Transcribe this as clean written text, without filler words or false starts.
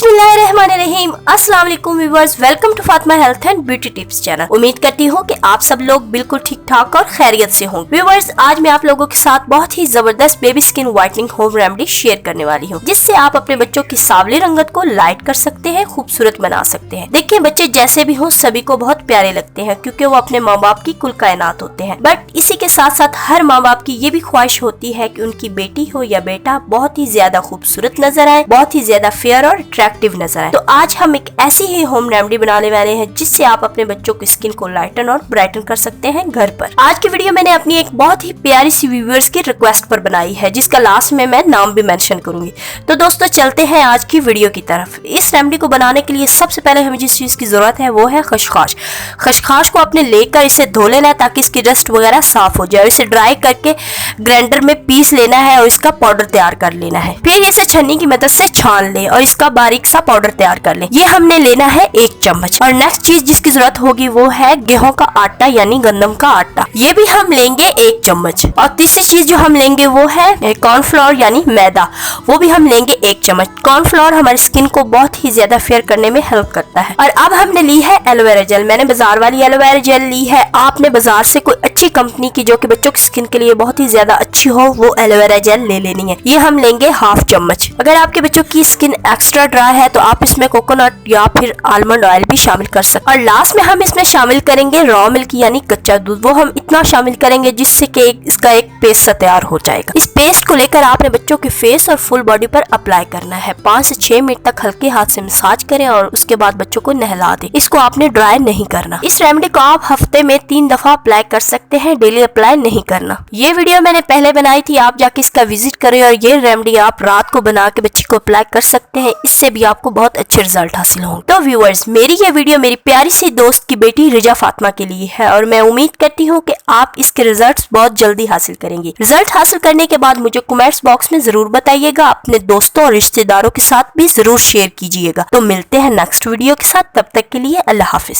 बिस्मिल्लाहिर्रहमानिर्रहीम। अस्सलाम वालेकुम viewers, welcome to Fatima health and beauty tips channel. उम्मीद करती हूँ कि आप सब लोग बिल्कुल ठीक ठाक और खैरियत से होंगे। व्यूअर्स, आज मैं आप लोगों के साथ बहुत ही जबरदस्त baby skin whitening home remedy share करने वाली हूँ, जिससे आप अपने बच्चों की सांवली रंगत को लाइट कर सकते हैं, खूबसूरत बना सकते हैं। देखिए, बच्चे जैसे भी हों सभी को बहुत प्यारे लगते हैं, क्योंकि वो अपने माँ बाप की कुल कायनात होते हैं। बट इसी के साथ साथ हर माँ बाप की ये भी ख्वाहिश होती है कि उनकी बेटी हो या बेटा बहुत ही ज्यादा खूबसूरत नजर आए, बहुत ही ज्यादा फेयर और अट्रैक्टिव नजर आए। तो आज हम एक ऐसी ही होम रेमेडी बनाने वाले हैं, जिससे आप अपने बच्चों की स्किन को लाइटन और ब्राइटन कर सकते हैं घर पर। आज की वीडियो मैंने अपनी एक बहुत ही प्यारी सी व्यूअर्स की रिक्वेस्ट पर बनाई है, जिसका लास्ट में मैं नाम भी मेंशन करूंगी। तो दोस्तों, चलते हैं आज की वीडियो की तरफ। इस रेमेडी को बनाने के लिए सबसे पहले हमें जिस चीज की जरूरत है वो है खसखस। खसखस को अपने लेकर इसे धो लेना है, ताकि इसकी डस्ट वगैरह साफ हो जाए। इसे ड्राई करके ग्राइंडर में पीस लेना है और इसका पाउडर तैयार कर लेना है। फिर इसे छन्नी की मदद से छान ले और इसका बारीक सा पाउडर तैयार कर ले। ये हमने लेना है 1 चम्मच। और नेक्स्ट चीज जिसकी जरूरत होगी वो है गेहूं का आटा यानी गंदम का आटा। ये भी हम लेंगे 1 चम्मच। और तीसरी चीज जो हम लेंगे वो है कॉर्नफ्लोर यानी मैदा। वो भी हम लेंगे 1 चम्मच। कॉर्नफ्लोर हमारी स्किन को बहुत ही ज्यादा फेयर करने में हेल्प करता है। और अब हमने ली है एलोवेरा जेल। मैंने बाजार वाली एलोवेरा जेल ली है। आपने बाजार से कोई अच्छी कंपनी की जो कि बच्चों की स्किन के लिए बहुत ही ज्यादा अच्छी हो वो एलोवेरा जेल ले लेनी है। ये हम लेंगे 1/2 चम्मच। अगर आपके बच्चों की स्किन एक्स्ट्रा ड्राई है तो आप इसमें कोकोनट या फिर आलमंड ऑयल भी शामिल कर सकते हैं। और लास्ट में हम इसमें शामिल करेंगे रॉ मिल्क यानी कच्चा दूध। वो हम इतना शामिल करेंगे जिससे कि इसका एक पेस्ट सा तैयार हो जाएगा। इस पेस्ट को लेकर आपने बच्चों के फेस और फुल बॉडी पर अप्लाई करना है। 5 से 6 मिनट तक हल्के हाथ से मसाज करें और उसके बाद बच्चों को नहला दें। इसको आपने ड्राई नहीं करना। इस रेमेडी को आप हफ्ते में 3 दफा अप्लाई कर सकते हैं, डेली अप्लाई नहीं करना। ये वीडियो मैंने पहले बनाई थी, आप जाके इसका विजिट करें। और ये रेमेडी आप रात को बना के बच्चे को अप्लाई कर सकते हैं। इससे भी आपको बहुत अच्छे रिजल्ट हासिल होंगे। तो व्यूअर्स, मेरी ये वीडियो मेरी प्यारी सी दोस्त की बेटी रिजा फातिमा के लिए है और मैं उम्मीद करती हूँ कि आप इसके रिजल्ट्स बहुत जल्दी हासिल करेंगे। रिजल्ट हासिल करने के बाद मुझे कमेंट्स बॉक्स में जरूर बताइएगा। अपने दोस्तों और रिश्तेदारों के साथ भी जरूर शेयर कीजिएगा। तो मिलते हैं नेक्स्ट वीडियो के साथ, तब तक के लिए अल्लाह हाफिज।